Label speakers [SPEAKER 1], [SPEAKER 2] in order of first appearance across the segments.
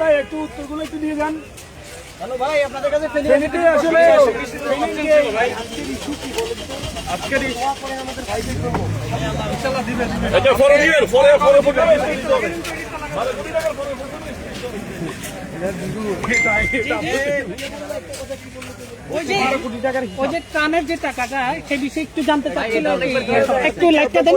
[SPEAKER 1] ভাই একটু উত্তরগুলো একটু দিয়ে যান।
[SPEAKER 2] হ্যালো ভাই, আপনাদের কাছে
[SPEAKER 1] ফেনীতে আসলে
[SPEAKER 3] আজকের
[SPEAKER 2] আমাদের ভাইদের জন্য
[SPEAKER 1] ইনশাআল্লাহ দিবেন।
[SPEAKER 3] এটা পরে দিবেন, পরে
[SPEAKER 4] ওই যে ত্রাণের যে টাকাটা সে বিষয়ে একটু জানতে চাচ্ছিল, একটু লাইটটা দেন।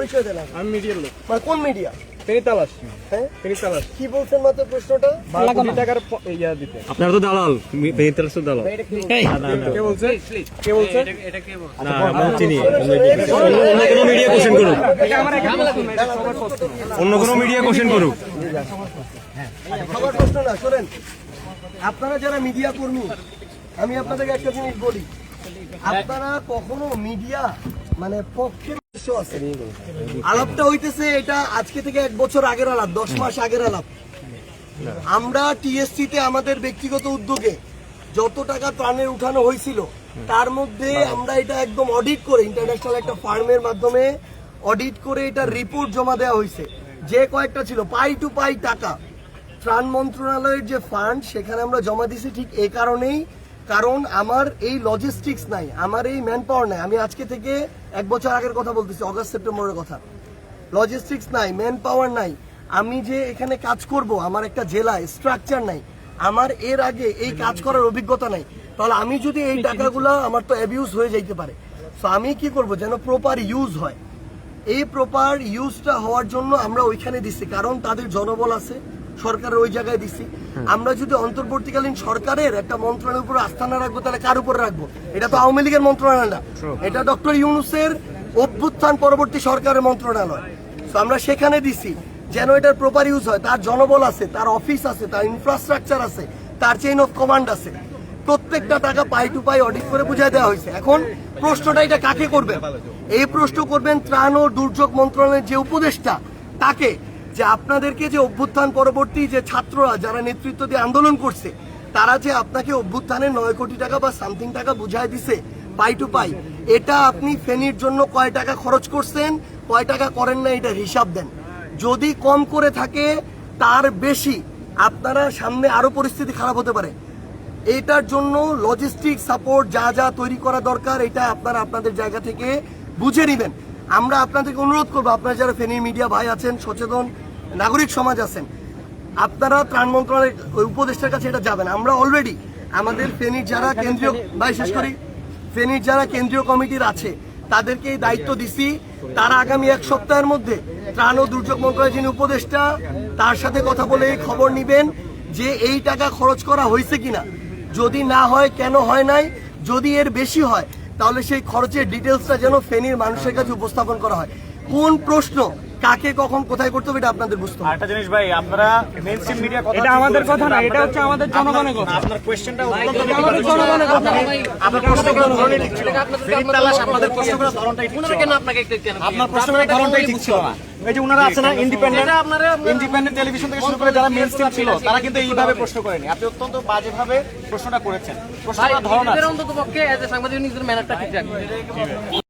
[SPEAKER 1] আমি মিডিয়ার লোক।
[SPEAKER 2] মানে কোন মিডিয়া?
[SPEAKER 1] ফেনী তালাশ।
[SPEAKER 2] হ্যাঁ,
[SPEAKER 1] ফেনী তালাশ।
[SPEAKER 2] কি বলছেন মাত্র প্রশ্নটা?
[SPEAKER 1] 12 কোটি টাকার ইয়া দিতে।
[SPEAKER 5] আপনার তো দালাল, বেনিতালাস তো দালাল।
[SPEAKER 1] কে বলছে? কে বলছে?
[SPEAKER 5] না, আমরা চিনি। অন্য কোনো মিডিয়া কোশ্চেন করুক, অন্য কোনো মিডিয়া কোশ্চেন করুক।
[SPEAKER 2] সবার প্রশ্ন না, শোনেন। আপনারা যারা মিডিয়া কর্মী, আমি আপনাদেরকে একটা জিনিস বলি, আপনারা কখনো মিডিয়া মানে পক্ষের আছে আলাপটা হইতেছে, এটা আজকে থেকে 1 বছর আগের আলাপ, 10 মাস আগের আলাপ। আমরা টিএসসি তে আমাদের ব্যক্তিগত উদ্যোগে যত টাকা ত্রাণের উঠানো হয়েছিল তার মধ্যে আমরা এটা একদম অডিট করে, ইন্টারন্যাশনাল একটা ফার্মের মাধ্যমে অডিট করে এটা রিপোর্ট জমা দেওয়া হয়েছে। যে কয়েকটা ছিল পাই টু পাই টাকা ত্রাণ মন্ত্রণালয়ের যে ফান্ড সেখানে আমরা জমা দিছি, ঠিক এই কারণেই, কারণ আমার এই লজিস্টিক্স নাই, আমার এই ম্যান পাওয়ার নাই। আমি আজকে থেকে 1 বছর আগের কথা বলতেছি, অগাস্ট সেপ্টেম্বরের কথা। লজিস্টিক্স নাই, ম্যান পাওয়ার নাই, আমি যে এখানে কাজ করব আমার একটা জেলায় স্ট্রাকচার নাই, আমার এর আগে এই কাজ করার অভিজ্ঞতা নাই, তাহলে আমি যদি এই টাকাগুলো, আমার তো অ্যাবিউজ হয়ে যাইতে পারে। সো আমি কি করব যেন প্রপার ইউজ হয়। এই প্রপার ইউজটা হওয়ার জন্য আমরা ওইখানে দিচ্ছি, কারণ তাদের জনবল আছে, সরকারের ওই জায়গায় দিচ্ছি। আমরা যদি অন্তর্বর্তীকালীন সরকারের একটা মন্ত্রণালয়ের উপর আস্থা না রাখবো তাহলে কার উপর রাখবো? এটা তো আওয়ামী লীগের মন্ত্রণালয় না, এটা ডক্টর ইউনূসের অভ্যুত্থান পরবর্তী সরকারের মন্ত্রণালয়। তো আমরা সেখানে দিছি যেন এটার প্রপার ইউজ হয়। তার জনবল আছে, তার অফিস আছে, তার ইনফ্রাস্ট্রাকচার আছে, তার চেইন অফ কমান্ড আছে। প্রত্যেকটা টাকা পাই টু পাই অডিট করে বুঝাই দেওয়া হয়েছে। এখন প্রশ্নটা এটা কাকে করবেন? এই প্রশ্ন করবেন ত্রাণ ও দুর্যোগ মন্ত্রণালয়ের যে উপদেষ্টা তাকে, যে আপনাদেরকে যে অভ্যুত্থান পরবর্তী যে ছাত্ররা যারা নেতৃত্ব দিয়ে আন্দোলন করছে তারা যে আপনাকে অভ্যুত্থানের 9 কোটি টাকা বা সামথিং টাকা বুঝাই দিছে পাই টু পাই, এটা আপনি ফেনীর জন্য কয় টাকা খরচ করছেন, কয় টাকা করেন না, এটার হিসাব দেন। যদি কম করে থাকে তার বেশি, আপনারা সামনে আরো পরিস্থিতি খারাপ হতে পারে। এটার জন্য লজিস্টিক সাপোর্ট যা যা তৈরি করা দরকার এটা আপনারা আপনাদের জায়গা থেকে বুঝে নেবেন। আমরা আপনাদেরকে অনুরোধ করবো, আপনারা যারা ফেনীর মিডিয়া ভাই আছেন, সচেতন নাগরিক সমাজ আছেন, আপনারা ত্রাণ মন্ত্রণালয়ের উপদেষ্টার কাছে এটা যাবেন। আমরা অলরেডি আমাদের ফেনীর যারা কেন্দ্রীয়, ভাই শেষ করি, ফেনীর যারা কেন্দ্রীয় কমিটির আছে তাদেরকে এই দায়িত্ব দিছি। তারা আগামী 1 সপ্তাহের মধ্যে ত্রাণ ও দুর্যোগ মন্ত্রণালয়ের যিনি উপদেষ্টা তার সাথে কথা বলে এই খবর নিবেন যে এই টাকা খরচ করা হয়েছে কিনা, যদি না হয় কেন হয় নাই, যদি এর বেশি হয় তাহলে সেই খরচের ডিটেলসটা যেন ফেনীর মানুষের কাছে উপস্থাপন করা হয়। কোন প্রশ্ন কাকে কখন কোথায় করতে হবে এটা আপনাদের বুঝতে হবে।
[SPEAKER 1] একটা জিনিস ভাই, আপনারা মেইনস্ট্রিম মিডিয়া কথা, এটা আমাদের কথা না, এটা হচ্ছে আমাদের জনগণের কথা। আপনার কোশ্চেনটা অত্যন্ত আমাদের জনগণের কথা। আপনার প্রশ্ন করার ধরনই ঠিক ছিল না। ফেনী তালাশ আপনাদের প্রশ্ন করার ধরনটাই ঠিক ছিল। কেন আপনাকে আপনার প্রশ্ন করার ধরনটাই ঠিক ছিল না। এই যে ওনারা আছে না ইন্ডিপেন্ডেন্ট টেলিভিশন থেকে শুরু করে যারা মেইনস্ট্রিম ছিল তারা কিন্তু এইভাবে প্রশ্ন করেনি। আপনি অত্যন্ত বাজেভাবে প্রশ্নটা করেছেন। প্রশ্নটা ধরন আছে, অন্তত পক্ষে এজ এ সাংবাদিক নিজের ম্যানারটা ঠিক রাখবেন।